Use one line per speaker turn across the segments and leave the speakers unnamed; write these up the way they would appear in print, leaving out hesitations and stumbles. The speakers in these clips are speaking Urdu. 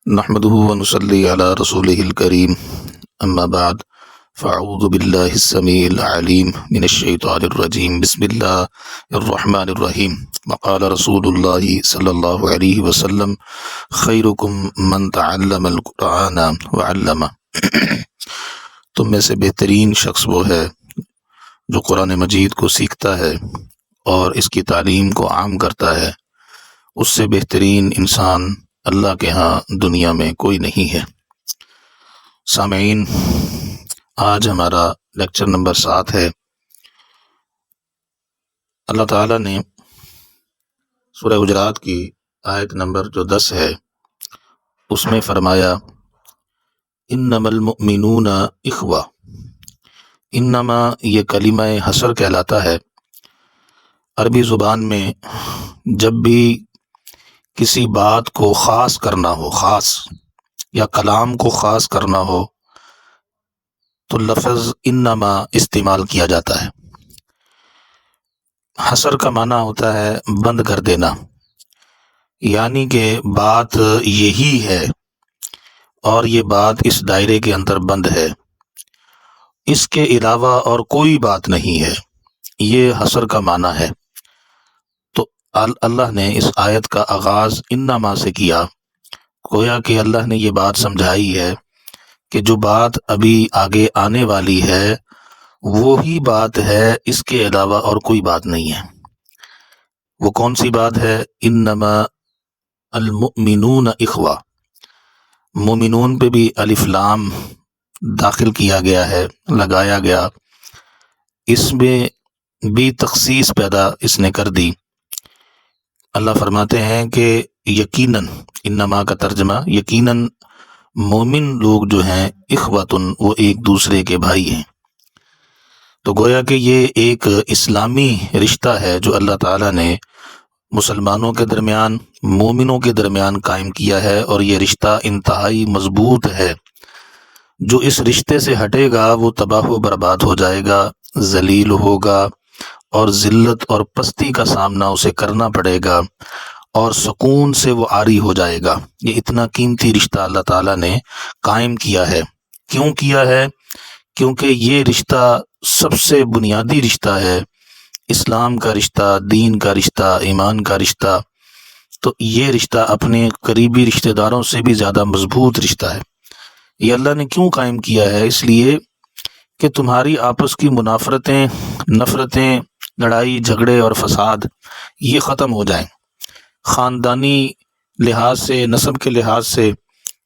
نحمده ونصلي على رسوله الكريم اما بعد فاعوذ بالله السميع العليم من الشيطان الرجيم بسم الله الرحمن الرحيم وقال رسول الله صلى الله عليه وسلم خيركم من تعلم القرآن وعلمه تم میں سے بہترین شخص وہ ہے جو قرآن مجید کو سیکھتا ہے اور اس کی تعلیم کو عام کرتا ہے۔ اس سے بہترین انسان اللہ کے ہاں دنیا میں کوئی نہیں ہے۔ سامعین، آج ہمارا لیکچر نمبر 7 ہے۔ اللہ تعالیٰ نے سورہ حجرات کی آیت نمبر جو 10 ہے اس میں فرمایا انما المؤمنون اخوہ۔ انما یہ کلمہ حصر کہلاتا ہے۔ عربی زبان میں جب بھی کسی بات کو خاص کرنا ہو، خاص یا کلام کو خاص کرنا ہو تو لفظ انما استعمال کیا جاتا ہے۔ حصر کا معنی ہوتا ہے بند کر دینا، یعنی کہ بات یہی ہے اور یہ بات اس دائرے کے اندر بند ہے، اس کے علاوہ اور کوئی بات نہیں ہے، یہ حصر کا معنی ہے۔ اللہ نے اس آیت کا آغاز انما سے کیا، گویا کہ اللہ نے یہ بات سمجھائی ہے کہ جو بات ابھی آگے آنے والی ہے وہی بات ہے، اس کے علاوہ اور کوئی بات نہیں ہے۔ وہ کون سی بات ہے؟ انما المؤمنون اخوہ۔ مومنون پہ بھی الف لام داخل کیا گیا ہے، لگایا گیا، اس میں بھی تخصیص پیدا اس نے کر دی۔ اللہ فرماتے ہیں کہ یقیناً، انما کا ترجمہ یقیناً مومن لوگ جو ہیں اخوتن، وہ ایک دوسرے کے بھائی ہیں۔ تو گویا کہ یہ ایک اسلامی رشتہ ہے جو اللہ تعالیٰ نے مسلمانوں کے درمیان، مومنوں کے درمیان قائم کیا ہے، اور یہ رشتہ انتہائی مضبوط ہے۔ جو اس رشتے سے ہٹے گا وہ تباہ و برباد ہو جائے گا، ذلیل ہوگا اور ذلت اور پستی کا سامنا اسے کرنا پڑے گا، اور سکون سے وہ عاری ہو جائے گا۔ یہ اتنا قیمتی رشتہ اللہ تعالیٰ نے قائم کیا ہے۔ کیوں کیا ہے؟ کیونکہ یہ رشتہ سب سے بنیادی رشتہ ہے، اسلام کا رشتہ، دین کا رشتہ، ایمان کا رشتہ۔ تو یہ رشتہ اپنے قریبی رشتہ داروں سے بھی زیادہ مضبوط رشتہ ہے۔ یہ اللہ نے کیوں قائم کیا ہے؟ اس لیے کہ تمہاری آپس کی منافرتیں، نفرتیں، لڑائی جھگڑے اور فساد یہ ختم ہو جائیں۔ خاندانی لحاظ سے، نسب کے لحاظ سے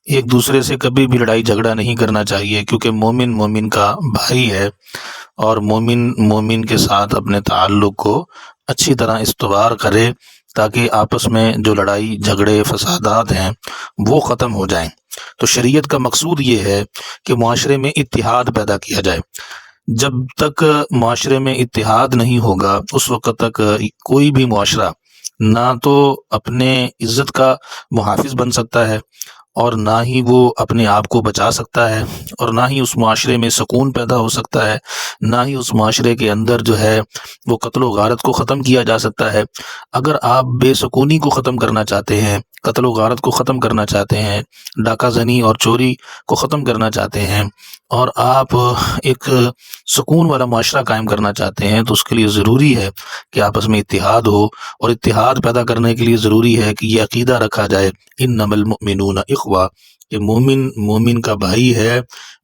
ایک دوسرے سے کبھی بھی لڑائی جھگڑا نہیں کرنا چاہیے، کیونکہ مومن مومن کا بھائی ہے، اور مومن مومن کے ساتھ اپنے تعلق کو اچھی طرح استوار کرے تاکہ آپس میں جو لڑائی جھگڑے فسادات ہیں وہ ختم ہو جائیں۔ تو شریعت کا مقصود یہ ہے کہ معاشرے میں اتحاد پیدا کیا جائے۔ جب تک معاشرے میں اتحاد نہیں ہوگا اس وقت تک کوئی بھی معاشرہ نہ تو اپنے عزت کا محافظ بن سکتا ہے، اور نہ ہی وہ اپنے آپ کو بچا سکتا ہے، اور نہ ہی اس معاشرے میں سکون پیدا ہو سکتا ہے، نہ ہی اس معاشرے کے اندر جو ہے وہ قتل و غارت کو ختم کیا جا سکتا ہے۔ اگر آپ بے سکونی کو ختم کرنا چاہتے ہیں، قتل و غارت کو ختم کرنا چاہتے ہیں، ڈاکہ زنی اور چوری کو ختم کرنا چاہتے ہیں، اور آپ ایک سکون والا معاشرہ قائم کرنا چاہتے ہیں، تو اس کے لیے ضروری ہے کہ آپس میں اتحاد ہو، اور اتحاد پیدا کرنے کے لیے ضروری ہے کہ یہ عقیدہ رکھا جائے انما المؤمنون اخوہ، کہ مومن مومن کا بھائی ہے۔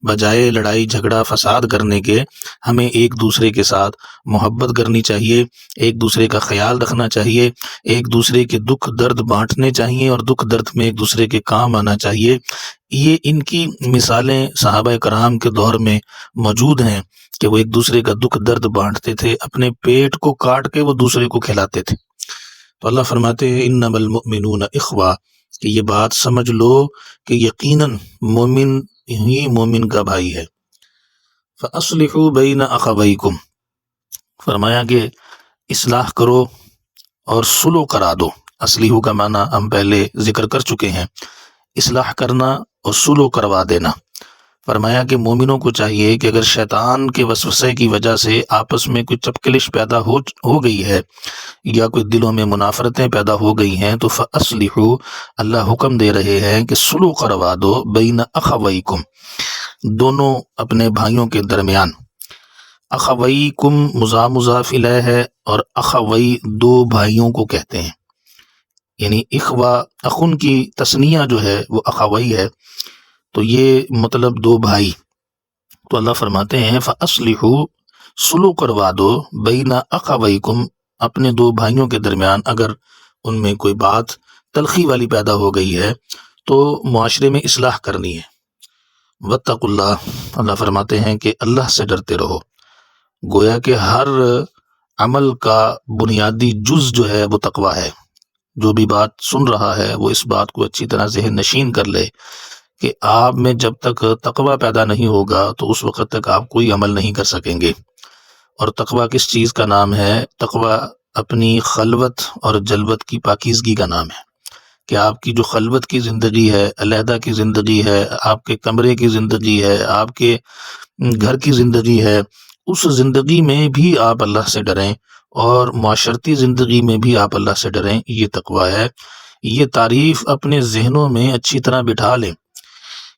بجائے لڑائی جھگڑا فساد کرنے کے ہمیں ایک دوسرے کے ساتھ محبت کرنی چاہیے، ایک دوسرے کا خیال رکھنا چاہیے، ایک دوسرے کے دکھ درد بانٹنے چاہیے، اور دکھ درد میں ایک دوسرے کے کام آنا چاہیے۔ یہ ان کی مثالیں صحابہ کرام کے دور میں موجود ہیں کہ وہ ایک دوسرے کا دکھ درد بانٹتے تھے، اپنے پیٹ کو کاٹ کے وہ دوسرے کو کھلاتے تھے۔ تو اللہ فرماتے ہیں انما المؤمنون اخوہ، کہ یہ بات سمجھ لو کہ یقیناً مومن ہی مومن کا بھائی ہے۔ فَأَصْلِحُوا بَيْنَ أَخَوَيْكُمْ، فرمایا کہ اصلاح کرو اور صلح کرا دو۔ اصلیحو کا معنی ہم پہلے ذکر کر چکے ہیں، اصلاح کرنا اور صلح کروا دینا۔ فرمایا کہ مومنوں کو چاہیے کہ اگر شیطان کے وسوسے کی وجہ سے آپس میں کوئی چپکلش پیدا ہو گئی ہے یا کوئی دلوں میں منافرتیں پیدا ہو گئی ہیں تو فَأَصْلِحُوا، اللہ حکم دے رہے ہیں کہ سلو کروا دو بین اخویکم، دونوں اپنے بھائیوں کے درمیان۔ اخویکم مضاف الیہ ہے، اور اخوی دو بھائیوں کو کہتے ہیں، یعنی اخوا اخن کی تثنیہ جو ہے وہ اخوی ہے، تو یہ مطلب دو بھائی۔ تو اللہ فرماتے ہیں فَأَصْلِحُوا، سلو کروا دو بین اخویکم، اپنے دو بھائیوں کے درمیان اگر ان میں کوئی بات تلخی والی پیدا ہو گئی ہے تو معاشرے میں اصلاح کرنی ہے۔ واتقوا اللہ، اللہ فرماتے ہیں کہ اللہ سے ڈرتے رہو۔ گویا کہ ہر عمل کا بنیادی جز جو ہے وہ تقوی ہے۔ جو بھی بات سن رہا ہے وہ اس بات کو اچھی طرح ذہن نشین کر لے کہ آپ میں جب تک تقوی پیدا نہیں ہوگا تو اس وقت تک آپ کوئی عمل نہیں کر سکیں گے۔ اور تقوی کس چیز کا نام ہے؟ تقوی اپنی خلوت اور جلوت کی پاکیزگی کا نام ہے، کہ آپ کی جو خلوت کی زندگی ہے، علیحدہ کی زندگی ہے، آپ کے کمرے کی زندگی ہے، آپ کے گھر کی زندگی ہے، اس زندگی میں بھی آپ اللہ سے ڈریں، اور معاشرتی زندگی میں بھی آپ اللہ سے ڈریں۔ یہ تقوی ہے۔ یہ تعریف اپنے ذہنوں میں اچھی طرح بٹھا لیں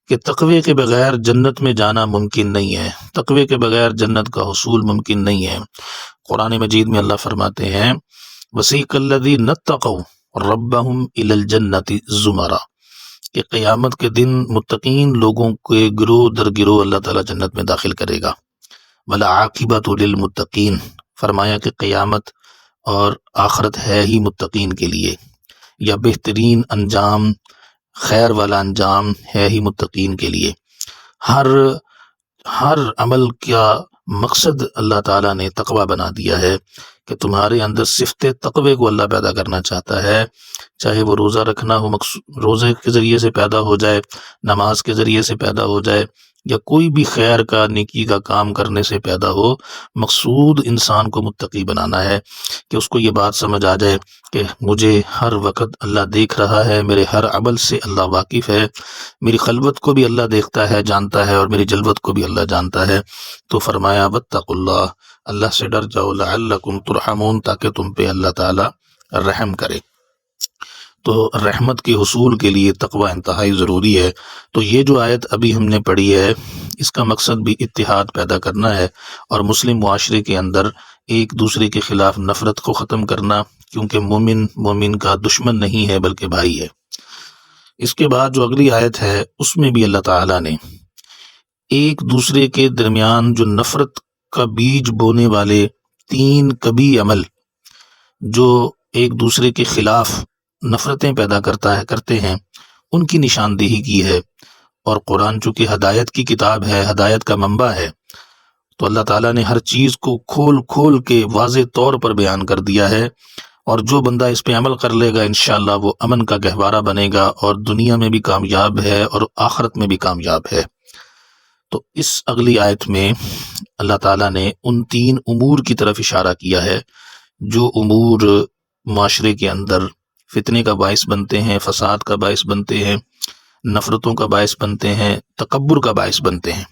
کہ تقوی کے بغیر جنت میں جانا ممکن نہیں ہے، تقوی کے بغیر جنت کا حصول ممکن نہیں ہے۔ قرآن مجید میں اللہ فرماتے ہیں وَسِيقَ الَّذِينَ اتَّقَوْا رَبَّهُمْ إِلَى الْجَنَّةِ زُمَرًا، کہ قیامت کے دن متقین لوگوں کے گروہ در گروہ اللہ تعالیٰ جنت میں داخل کرے گا۔ وَالْعَاقِبَةُ لِلْمُتَّقِينَ، فرمایا کہ قیامت اور آخرت ہے ہی متقین کے لیے، یا بہترین انجام، خیر والا انجام ہے ہی متقین کے لیے۔ ہر عمل کا مقصد اللہ تعالیٰ نے تقوی بنا دیا ہے، کہ تمہارے اندر صفت تقوی کو اللہ پیدا کرنا چاہتا ہے، چاہے وہ روزہ رکھنا ہو، روزے کے ذریعے سے پیدا ہو جائے، نماز کے ذریعے سے پیدا ہو جائے، یا کوئی بھی خیر کا نیکی کا کام کرنے سے پیدا ہو۔ مقصود انسان کو متقی بنانا ہے، کہ اس کو یہ بات سمجھ آ جائے کہ مجھے ہر وقت اللہ دیکھ رہا ہے، میرے ہر عمل سے اللہ واقف ہے، میری خلوت کو بھی اللہ دیکھتا ہے، جانتا ہے، اور میری جلوت کو بھی اللہ جانتا ہے۔ تو فرمایا واتقوا اللہ، اللہ سے ڈر جاؤ، لعلکم ترحمون، تاکہ تم پہ اللہ تعالی رحم کرے۔ تو رحمت کے حصول کے لیے تقوی انتہائی ضروری ہے۔ تو یہ جو آیت ابھی ہم نے پڑھی ہے، اس کا مقصد بھی اتحاد پیدا کرنا ہے، اور مسلم معاشرے کے اندر ایک دوسرے کے خلاف نفرت کو ختم کرنا، کیونکہ مومن کا دشمن نہیں ہے بلکہ بھائی ہے۔ اس کے بعد جو اگلی آیت ہے اس میں بھی اللہ تعالیٰ نے ایک دوسرے کے درمیان جو نفرت کا بیج بونے والے 3 کبھی عمل جو ایک دوسرے کے خلاف نفرتیں پیدا کرتے ہیں، ان کی نشاندہی کی ہے۔ اور قرآن چونکہ ہدایت کی کتاب ہے، ہدایت کا منبع ہے، تو اللہ تعالیٰ نے ہر چیز کو کھول کے واضح طور پر بیان کر دیا ہے، اور جو بندہ اس پہ عمل کر لے گا انشاءاللہ وہ امن کا گہوارہ بنے گا، اور دنیا میں بھی کامیاب ہے اور آخرت میں بھی کامیاب ہے۔ تو اس اگلی آیت میں اللہ تعالیٰ نے ان 3 امور کی طرف اشارہ کیا ہے، جو امور معاشرے کے اندر فتنے کا باعث بنتے ہیں، فساد کا باعث بنتے ہیں، نفرتوں کا باعث بنتے ہیں، تکبر کا باعث بنتے ہیں۔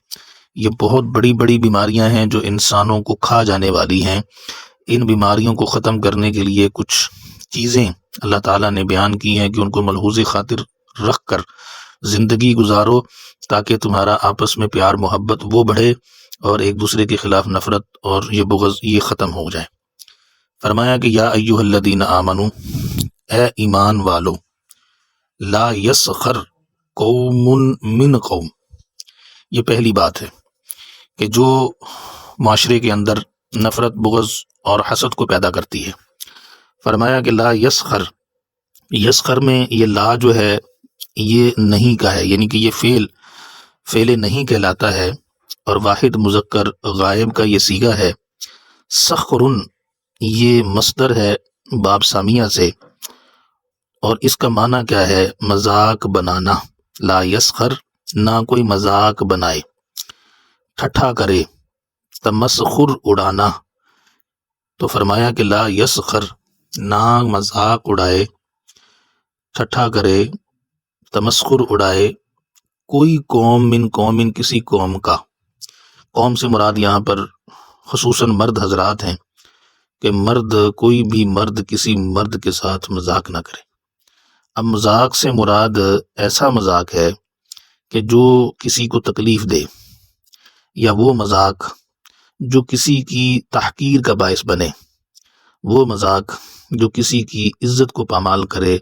یہ بہت بڑی بڑی بیماریاں ہیں جو انسانوں کو کھا جانے والی ہیں۔ ان بیماریوں کو ختم کرنے کے لیے کچھ چیزیں اللہ تعالیٰ نے بیان کی ہیں کہ ان کو ملحوظ خاطر رکھ کر زندگی گزارو، تاکہ تمہارا آپس میں پیار محبت وہ بڑھے، اور ایک دوسرے کے خلاف نفرت اور یہ بغض یہ ختم ہو جائے۔ فرمایا کہ یا ایھا الذین آمنو، اے ایمان والو، لا یسخر قوم من قوم، یہ پہلی بات ہے کہ جو معاشرے کے اندر نفرت، بغض اور حسد کو پیدا کرتی ہے۔ فرمایا کہ لا یسخر، یسخر میں یہ لا جو ہے یہ نہیں کا ہے، یعنی کہ یہ فعل نہیں کہلاتا ہے، اور واحد مذکر غائب کا یہ صیغہ ہے۔ سخرن یہ مصدر ہے باب سامیہ سے، اور اس کا معنی کیا ہے؟ مذاق بنانا۔ لا یسخر، نہ کوئی مذاق بنائے، ٹھٹھا کرے، تمسخر اڑانا۔ تو فرمایا کہ لا یسخر، نہ مذاق اڑائے، ٹھٹھا کرے، تمسخر اڑائے کوئی قوم من قوم کسی قوم کا، قوم سے مراد یہاں پر خصوصاً مرد حضرات ہیں، کہ کوئی بھی مرد کسی مرد کے ساتھ مذاق نہ کرے۔ اب مذاق سے مراد ایسا مذاق ہے کہ جو کسی کو تکلیف دے، یا وہ مذاق جو کسی کی تحقیر کا باعث بنے، وہ مذاق جو کسی کی عزت کو پامال کرے،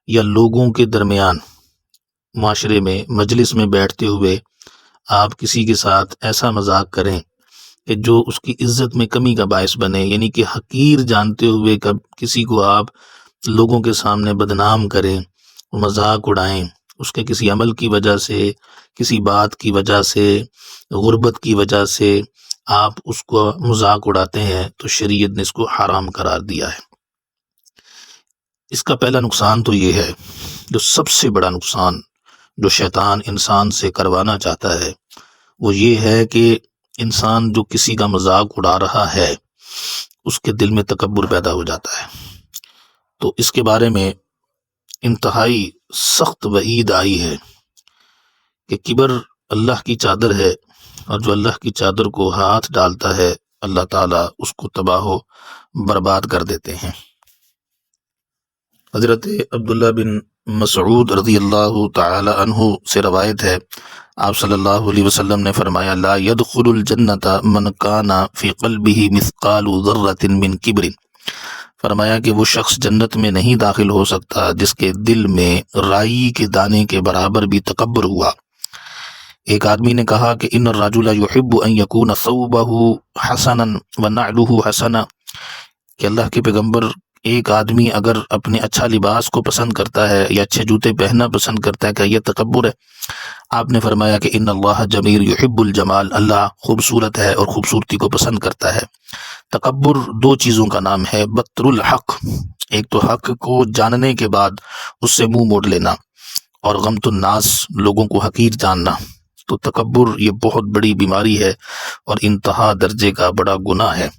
یا لوگوں کے درمیان معاشرے میں مجلس میں بیٹھتے ہوئے آپ کسی کے ساتھ ایسا مذاق کریں کہ جو اس کی عزت میں کمی کا باعث بنے، یعنی کہ حقیر جانتے ہوئے کسی کو آپ لوگوں کے سامنے بدنام کریں، مذاق اڑائیں، اس کے کسی عمل کی وجہ سے، کسی بات کی وجہ سے، غربت کی وجہ سے آپ اس کو مذاق اڑاتے ہیں، تو شریعت نے اس کو حرام قرار دیا ہے۔ اس کا پہلا نقصان تو یہ ہے، جو سب سے بڑا نقصان جو شیطان انسان سے کروانا چاہتا ہے، وہ یہ ہے کہ انسان جو کسی کا مذاق اڑا رہا ہے اس کے دل میں تکبر پیدا ہو جاتا ہے۔ تو اس کے بارے میں انتہائی سخت وعید آئی ہے کہ کبر اللہ کی چادر ہے، اور جو اللہ کی چادر کو ہاتھ ڈالتا ہے اللہ تعالیٰ اس کو تباہ و برباد کر دیتے ہیں۔ حضرت عبداللہ بن مسعود رضی اللہ تعالی عنہ سے روایت ہے، آپ صلی اللہ علیہ وسلم نے فرمایا، لا يدخل الجنت من کان فی قلبہ مثقال ذرۃ من کبر، فرمایا کہ وہ شخص جنت میں نہیں داخل ہو سکتا جس کے دل میں رائی کے دانے کے برابر بھی تکبر ہوا۔ ایک آدمی نے کہا کہ ان الرجل یحب ان یکون ثوبہ حسنا ونعلہ حسنا، کہ اللہ کے پیغمبر، ایک آدمی اگر اپنے اچھا لباس کو پسند کرتا ہے یا اچھے جوتے پہننا پسند کرتا ہے، کہ یہ تکبر ہے؟ آپ نے فرمایا کہ ان اللہ جمیل یحب الجمال، اللہ خوبصورت ہے اور خوبصورتی کو پسند کرتا ہے۔ تکبر دو چیزوں کا نام ہے، بطر الحق، ایک تو حق کو جاننے کے بعد اس سے منہ موڑ لینا، اور غمت الناس، لوگوں کو حقیر جاننا۔ تو تکبر یہ بہت بڑی بیماری ہے اور انتہا درجے کا بڑا گناہ ہے۔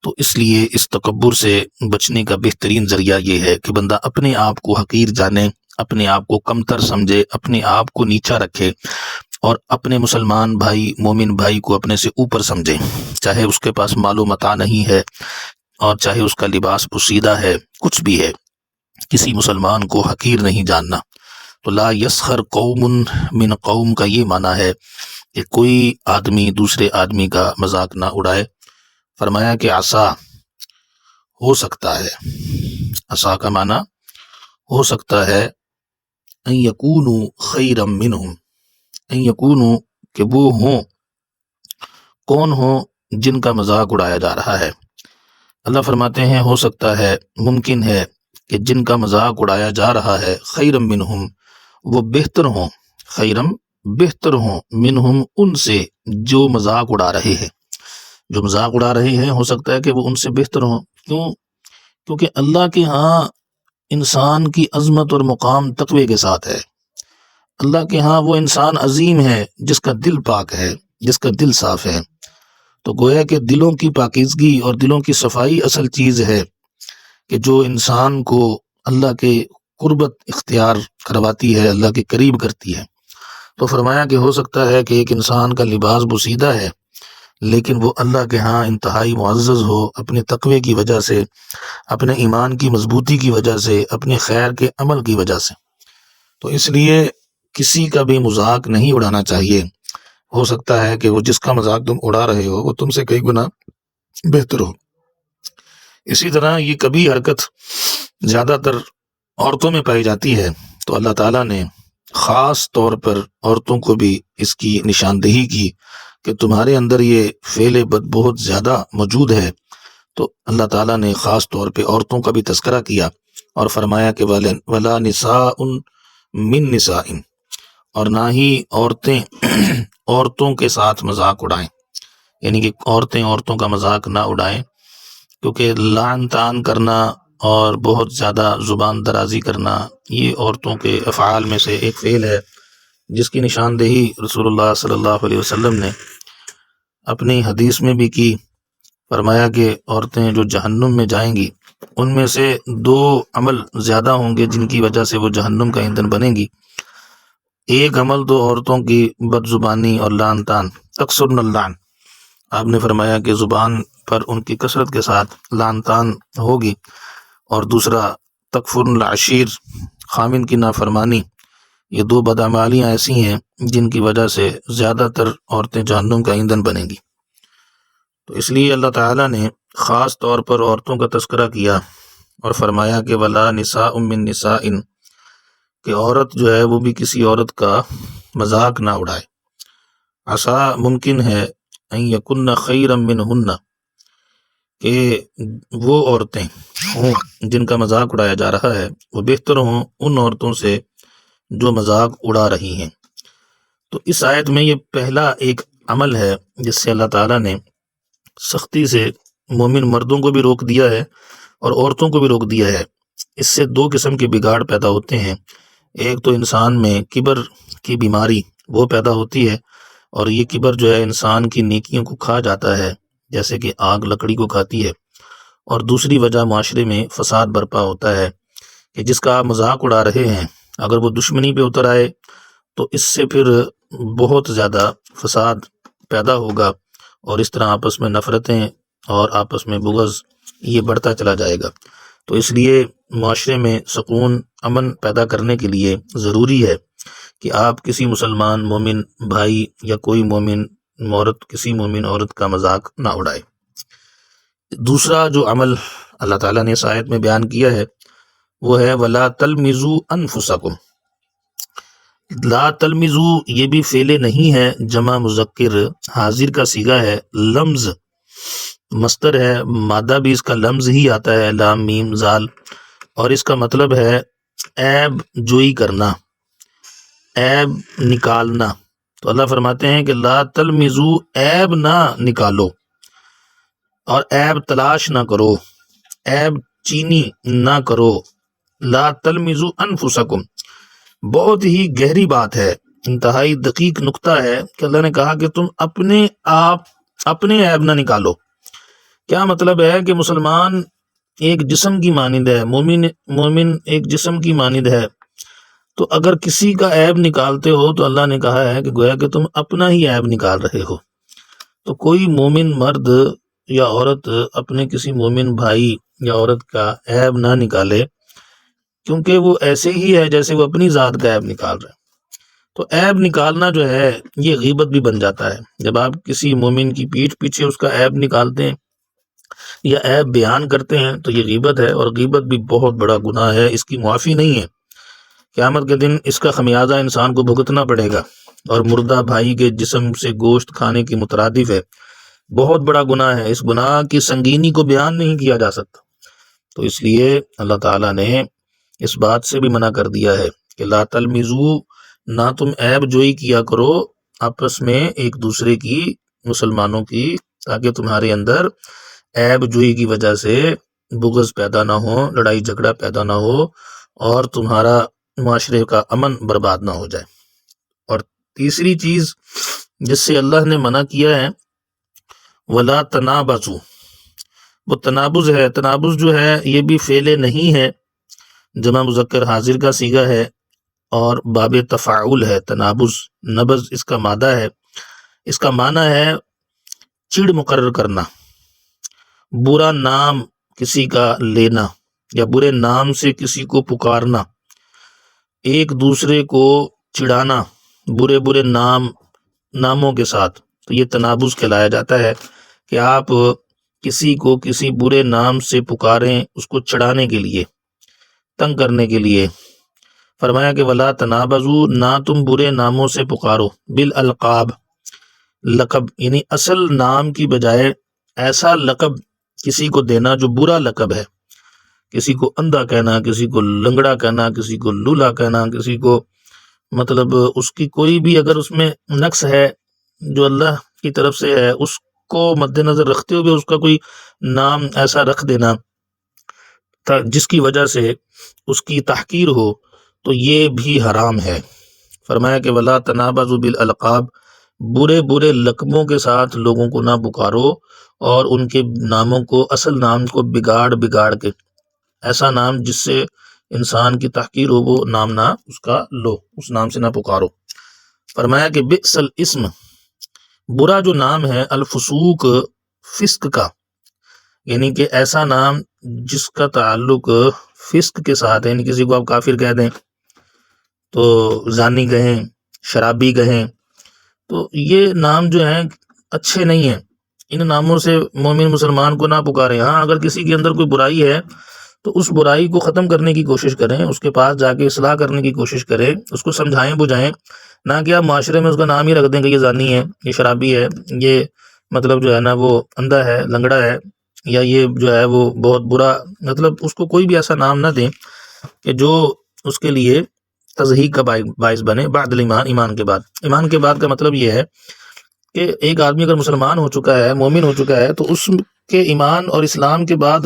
تو اس لیے اس تکبر سے بچنے کا بہترین ذریعہ یہ ہے کہ بندہ اپنے آپ کو حقیر جانے، اپنے آپ کو کمتر سمجھے، اپنے آپ کو نیچا رکھے، اور اپنے مسلمان بھائی، مومن بھائی کو اپنے سے اوپر سمجھے، چاہے اس کے پاس مال و متاع نہیں ہے، اور چاہے اس کا لباس پوشیدہ ہے، کچھ بھی ہے، کسی مسلمان کو حقیر نہیں جاننا۔ تو لا یسخر قوم من قوم کا یہ معنی ہے کہ کوئی آدمی دوسرے آدمی کا مذاق نہ اڑائے۔ فرمایا کہ عسا، ہو سکتا ہے، عسا کا معنی ہو سکتا ہے، ان یکونوا خیرا منہم، ان یکونوا، کہ وہ ہوں، کون ہوں جن کا مذاق اڑایا جا رہا ہے۔ اللہ فرماتے ہیں ہو سکتا ہے، ممکن ہے کہ جن کا مذاق اڑایا جا رہا ہے، خیرا منہم، وہ بہتر ہوں، خیرم بہتر ہوں، منہم ان سے جو مذاق اڑا رہے ہیں، جو مذاق اڑا رہے ہیں ہو سکتا ہے کہ وہ ان سے بہتر ہوں۔ کیوں؟ کیونکہ اللہ کے ہاں انسان کی عظمت اور مقام تقوی کے ساتھ ہے۔ اللہ کے ہاں وہ انسان عظیم ہے جس کا دل پاک ہے، جس کا دل صاف ہے۔ تو گویا کہ دلوں کی پاکیزگی اور دلوں کی صفائی اصل چیز ہے کہ جو انسان کو اللہ کے قربت اختیار کرواتی ہے، اللہ کے قریب کرتی ہے۔ تو فرمایا کہ ہو سکتا ہے کہ ایک انسان کا لباس بوسیدہ ہے لیکن وہ اللہ کے ہاں انتہائی معزز ہو، اپنے تقوی کی وجہ سے، اپنے ایمان کی مضبوطی کی وجہ سے، اپنے خیر کے عمل کی وجہ سے۔ تو اس لیے کسی کا بھی مذاق نہیں اڑانا چاہیے۔ ہو سکتا ہے کہ وہ جس کا مذاق تم اڑا رہے ہو وہ تم سے کئی گنا بہتر ہو۔ اسی طرح یہ کبھی حرکت زیادہ تر عورتوں میں پائی جاتی ہے، تو اللہ تعالیٰ نے خاص طور پر عورتوں کو بھی اس کی نشاندہی کی کہ تمہارے اندر یہ فعل بد بہت زیادہ موجود ہے۔ تو اللہ تعالیٰ نے خاص طور پہ عورتوں کا بھی تذکرہ کیا اور فرمایا کہ ولا نساء من نساء، اور نہ ہی عورتیں عورتوں کے ساتھ مذاق اڑائیں، یعنی کہ عورتیں عورتوں کا مذاق نہ اڑائیں، کیونکہ لعن طعن کرنا اور بہت زیادہ زبان درازی کرنا یہ عورتوں کے افعال میں سے ایک فعل ہے جس کی نشاندہی رسول اللہ صلی اللہ علیہ وسلم نے اپنی حدیث میں بھی کی۔ فرمایا کہ عورتیں جو جہنم میں جائیں گی ان میں سے دو عمل زیادہ ہوں گے جن کی وجہ سے وہ جہنم کا ایندھن بنیں گی۔ ایک عمل تو عورتوں کی بد زبانی اور لعن طعن، تکثرن اللعن، آپ نے فرمایا کہ زبان پر ان کی کثرت کے ساتھ لعن طعن ہوگی، اور دوسرا تکفرن العشیر، خامن کی نافرمانی۔ یہ دو بدعمالیاں ایسی ہیں جن کی وجہ سے زیادہ تر عورتیں جہنم کا ایندھن بنیں گی۔ تو اس لیے اللہ تعالیٰ نے خاص طور پر عورتوں کا تذکرہ کیا اور فرمایا کہ ولا نساء من نساء، کہ عورت جو ہے وہ بھی کسی عورت کا مذاق نہ اڑائے۔ عسا، ممکن ہے، ان یکن خیرا منہن، کہ وہ عورتیں ہوں جن کا مذاق اڑایا جا رہا ہے وہ بہتر ہوں ان عورتوں سے جو مذاق اڑا رہی ہیں۔ تو اس آیت میں یہ پہلا ایک عمل ہے جس سے اللہ تعالیٰ نے سختی سے مومن مردوں کو بھی روک دیا ہے اور عورتوں کو بھی روک دیا ہے۔ اس سے دو قسم کے بگاڑ پیدا ہوتے ہیں، ایک تو انسان میں کبر کی بیماری وہ پیدا ہوتی ہے، اور یہ کبر جو ہے انسان کی نیکیوں کو کھا جاتا ہے جیسے کہ آگ لکڑی کو کھاتی ہے، اور دوسری وجہ معاشرے میں فساد برپا ہوتا ہے کہ جس کا آپ مذاق اڑا رہے ہیں اگر وہ دشمنی پہ اتر آئے تو اس سے پھر بہت زیادہ فساد پیدا ہوگا، اور اس طرح آپس میں نفرتیں اور آپس میں بغض یہ بڑھتا چلا جائے گا۔ تو اس لیے معاشرے میں سکون، امن پیدا کرنے کے لیے ضروری ہے کہ آپ کسی مسلمان مومن بھائی یا کوئی مومن عورت کسی مومن عورت کا مذاق نہ اڑائے۔ دوسرا جو عمل اللہ تعالیٰ نے اس آیت میں بیان کیا ہے وہ ہے وَلَا تَلْمِزُوا أَنفُسَكُمْ۔ لا تلمزو یہ بھی فعل نہیں ہے، جمع مذکر حاضر کا صیغہ ہے، لمز مصدر ہے، مادہ بھی اس کا لمز ہی آتا ہے، لام میم زال، اور اس کا مطلب ہے عیب جوئی کرنا، عیب نکالنا۔ تو اللہ فرماتے ہیں کہ لا تلمزو، عیب نہ نکالو اور عیب تلاش نہ کرو، عیب چینی نہ کرو۔ لا تلمزو انفسکم، بہت ہی گہری بات ہے، انتہائی دقیق نقطہ ہے کہ اللہ نے کہا کہ تم اپنے آپ اپنے عیب نہ نکالو۔ کیا مطلب ہے کہ مسلمان ایک جسم کی مانند ہے، مومن ایک جسم کی مانند ہے، تو اگر کسی کا عیب نکالتے ہو تو اللہ نے کہا ہے کہ گویا کہ تم اپنا ہی عیب نکال رہے ہو۔ تو کوئی مومن مرد یا عورت اپنے کسی مومن بھائی یا عورت کا عیب نہ نکالے، کیونکہ وہ ایسے ہی ہے جیسے وہ اپنی ذات کا عیب نکال رہے ہیں۔ تو عیب نکالنا جو ہے یہ غیبت بھی بن جاتا ہے۔ جب آپ کسی مومن کی پیٹھ پیچھے اس کا عیب نکالتے ہیں یا عیب بیان کرتے ہیں تو یہ غیبت ہے، اور غیبت بھی بہت بڑا گناہ ہے، اس کی معافی نہیں ہے۔ قیامت کے دن اس کا خمیازہ انسان کو بھگتنا پڑے گا، اور مردہ بھائی کے جسم سے گوشت کھانے کی مترادف ہے، بہت بڑا گناہ ہے، اس گناہ کی سنگینی کو بیان نہیں کیا جا سکتا۔ تو اس لیے اللہ تعالیٰ نے اس بات سے بھی منع کر دیا ہے کہ لا تلمزو، نہ تم عیب جوئی کیا کرو آپس میں ایک دوسرے کی، مسلمانوں کی، تاکہ تمہارے اندر عیب جوئی کی وجہ سے بغض پیدا نہ ہو، لڑائی جھگڑا پیدا نہ ہو، اور تمہارا معاشرے کا امن برباد نہ ہو جائے۔ اور تیسری چیز جس سے اللہ نے منع کیا ہے وَلَا تَنَابَزُوا، وہ تنابز ہے۔ تنابز جو ہے یہ بھی فعل نہیں ہے، جمع مذکر حاضر کا صیغہ ہے اور باب تفاعل ہے۔ تنابز، نبز اس کا مادہ ہے، اس کا معنی ہے چڑ مقرر کرنا، برا نام کسی کا لینا یا برے نام سے کسی کو پکارنا، ایک دوسرے کو چڑھانا برے برے ناموں کے ساتھ، تو یہ تنابز کہلایا جاتا ہے کہ آپ کسی کو کسی برے نام سے پکاریں اس کو چڑھانے کے لیے، تنگ کرنے کے لیے۔ فرمایا کہ ولا تنابزوا، نہ تم برے ناموں سے پکارو، بالالقاب، لقب، یعنی اصل نام کی بجائے ایسا لقب کسی کو دینا جو برا لقب ہے، کسی کو اندھا کہنا، کسی کو لنگڑا کہنا، کسی کو لولا کہنا، کسی کو مطلب اس کی کوئی بھی اگر اس میں نقص ہے جو اللہ کی طرف سے ہے اس کو مد نظر رکھتے ہوئے اس کا کوئی نام ایسا رکھ دینا جس کی وجہ سے اس کی تحقیر ہو، تو یہ بھی حرام ہے۔ فرمایا کہ ولا تنابزوا بالالقاب، برے برے لقبوں کے ساتھ لوگوں کو نہ پکارو، اور ان کے ناموں کو، اصل نام کو بگاڑ کے، ایسا نام جس سے انسان کی تحقیر ہو وہ نام نہ اس کا لو، اس نام سے نہ پکارو۔ فرمایا کہ بئس الاسم، برا جو نام ہے، الفسوق، فسق کا، یعنی کہ ایسا نام جس کا تعلق فسق کے ساتھ ہے، یعنی کسی کو آپ کافر کہہ دیں تو زانی کہیں، شرابی کہیں، تو یہ نام جو ہیں اچھے نہیں ہیں، ان ناموں سے مومن مسلمان کو نہ پکاریں۔ ہاں اگر کسی کے اندر کوئی برائی ہے تو اس برائی کو ختم کرنے کی کوشش کریں، اس کے پاس جا کے اصلاح کرنے کی کوشش کریں، اس کو سمجھائیں بجھائیں، نہ کہ آپ معاشرے میں اس کا نام ہی رکھ دیں کہ یہ زانی ہے، یہ شرابی ہے، یہ مطلب جو ہے نا وہ اندھا ہے، لنگڑا ہے، یا یہ جو ہے وہ بہت برا، مطلب اس کو کوئی بھی ایسا نام نہ دیں کہ جو اس کے لیے تضحیق کا باعث بنے۔ بعد الایمان، ایمان کے بعد، ایمان کے بعد کا مطلب یہ ہے کہ ایک آدمی اگر مسلمان ہو چکا ہے، مومن ہو چکا ہے، تو اس کے ایمان اور اسلام کے بعد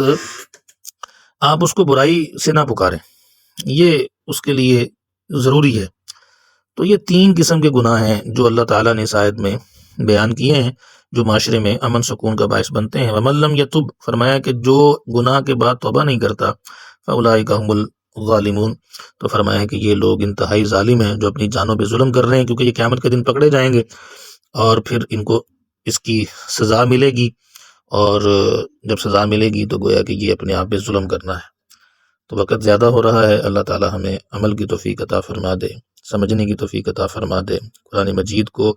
آپ اس کو برائی سے نہ پکاریں، یہ اس کے لیے ضروری ہے۔ تو یہ 3 قسم کے گناہ ہیں جو اللہ تعالیٰ نے اس آیت میں بیان کیے ہیں، جو معاشرے میں امن سکون کا باعث بنتے ہیں۔ وَمَن لَّمْ يَتُبْ، فرمایا کہ جو گناہ کے بعد توبہ نہیں کرتا، فَأُولَٰئِکَ هُمُ الظَّالِمُونَ، تو فرمایا کہ یہ لوگ انتہائی ظالم ہیں جو اپنی جانوں پہ ظلم کر رہے ہیں، کیونکہ یہ قیامت کے دن پکڑے جائیں گے اور پھر ان کو اس کی سزا ملے گی، اور جب سزا ملے گی تو گویا کہ یہ اپنے آپ پہ ظلم کرنا ہے۔ تو وقت زیادہ ہو رہا ہے، اللہ تعالی ہمیں عمل کی توفیق عطا فرما دے، سمجھنے کی توفیق عطا فرما دے، قرآن مجید کو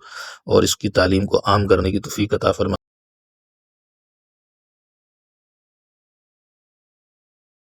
اور اس کی تعلیم کو عام کرنے کی توفیق عطا فرما